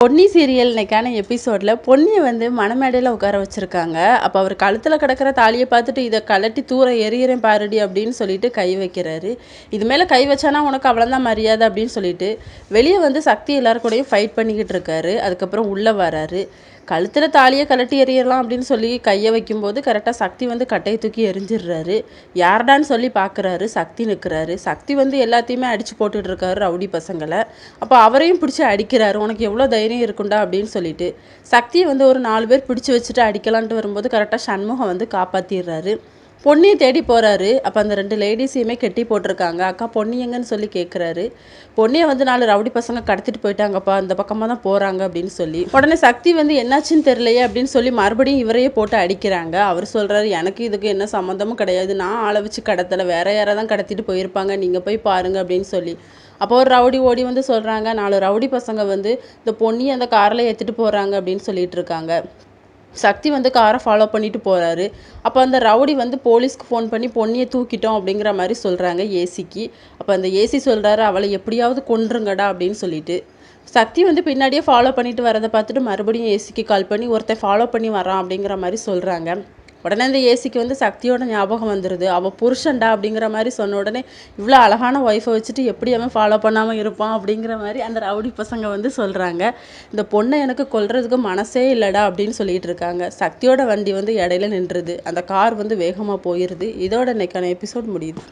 Ponni serial இன்னைக்கான எபிசோடில் பொன்னியை வந்து மணமேடையில் உட்கார வச்சுருக்காங்க. அப்போ அவர் கழுத்தில் கிடக்கிற தாலியை பார்த்துட்டு இதை கலட்டி தூர எறிகிறேன் பாருடி அப்படின்னு சொல்லிட்டு கை வைக்கிறாரு. இது மேலே கை வச்சானா உனக்கு அவ்வளோதான் மரியாதை அப்படின்னு சொல்லிட்டு வெளியே வந்து சக்தி எல்லாரும் கூடயும் ஃபைட் பண்ணிக்கிட்டு இருக்காரு. அதுக்கப்புறம் உள்ளே வராரு. கழுத்தில் தாலியை கலட்டி எறியலாம் அப்படின்னு சொல்லி கையை வைக்கும்போது கரெக்டாக சக்தி வந்து கட்டையை தூக்கி எரிஞ்சிடுறாரு. யார்டான்னு சொல்லி பார்க்குறாரு. சக்தி நிற்கிறாரு. சக்தி வந்து எல்லாத்தையுமே அடித்து போட்டுட்டு இருக்காரு ரவுடி பசங்களை. அப்போ அவரையும் பிடிச்சி அடிக்கிறாரு. உனக்கு எவ்வளோ தைரியம் இருக்குண்டா அப்படின்னு சொல்லிட்டு சக்தியை வந்து ஒரு 4 பேர் பிடிச்சி வச்சுட்டு அடிக்கலான்ட்டு வரும்போது கரெக்டாக சண்முகம் வந்து காப்பாற்றிடுறாரு. பொன்னியை தேடி போகிறாரு. அப்போ அந்த 2 லேடிஸையுமே கெட்டி போட்டிருக்காங்க. அக்கா பொன்னி எங்கன்னு சொல்லி கேட்குறாரு. பொன்னியை வந்து 4 ரவுடி பசங்க கடத்திட்டு போயிட்டாங்கப்பா, அந்த பக்கமாக தான் போகிறாங்க அப்படின்னு சொல்லி உடனே சக்தி வந்து என்னாச்சுன்னு தெரியலையே அப்படின்னு சொல்லி மறுபடியும் இவரையே போட்டு அடிக்கிறாங்க. அவர் சொல்கிறாரு, எனக்கு இதுக்கு என்ன சம்மந்தமும் கிடையாது, நான் ஆளை வச்சு கடத்தலை, வேற யாராவது தான் கடத்திட்டு போயிருப்பாங்க, நீங்கள் போய் பாருங்க அப்படின்னு சொல்லி. அப்போ ஒரு ரவுடி ஓடி வந்து சொல்கிறாங்க, 4 ரவுடி பசங்க வந்து இந்த பொன்னியை அந்த காரில் ஏற்றிட்டு போகிறாங்க அப்படின்னு சொல்லிட்டு இருக்காங்க. சக்தி வந்து காரை ஃபாலோ பண்ணிட்டு போகிறாரு. அப்போ அந்த ரவுடி வந்து போலீஸ்க்கு ஃபோன் பண்ணி பொன்னியை தூக்கிட்டோம் அப்படிங்கிற மாதிரி சொல்கிறாங்க ஏசிக்கு. அப்போ அந்த ஏசி சொல்கிறாரு, அவளை எப்படியாவது கொன்றுங்கடா அப்படின்னு சொல்லிட்டு. சக்தி வந்து பின்னாடியே ஃபாலோ பண்ணிட்டு வரதை பார்த்துட்டு மறுபடியும் ஏசிக்கு கால் பண்ணி ஒருத்தன் ஃபாலோ பண்ணி வரான் அப்படிங்கிற மாதிரி சொல்கிறாங்க. உடனே இந்த ஏசிக்கு வந்து சக்தியோட ஞாபகம் வந்துடுது. அவள் புருஷன்டா அப்படிங்கிற மாதிரி சொன்ன உடனே இவ்வளோ அழகான ஒய்ஃபை வச்சுட்டு எப்படி அவன் ஃபாலோ பண்ணாமல் இருப்பான் அப்படிங்கிற மாதிரி அந்த ரவுடி பசங்க வந்து சொல்கிறாங்க. இந்த பொண்ணை எனக்கு கொல்றதுக்கு மனசே இல்லைடா அப்படின்னு சொல்லிட்டு இருக்காங்க. சக்தியோட வண்டி வந்து இடையில நின்றுது. அந்த கார் வந்து வேகமாக போயிடுது. இதோட இன்னைக்கான எபிசோட் முடியுது.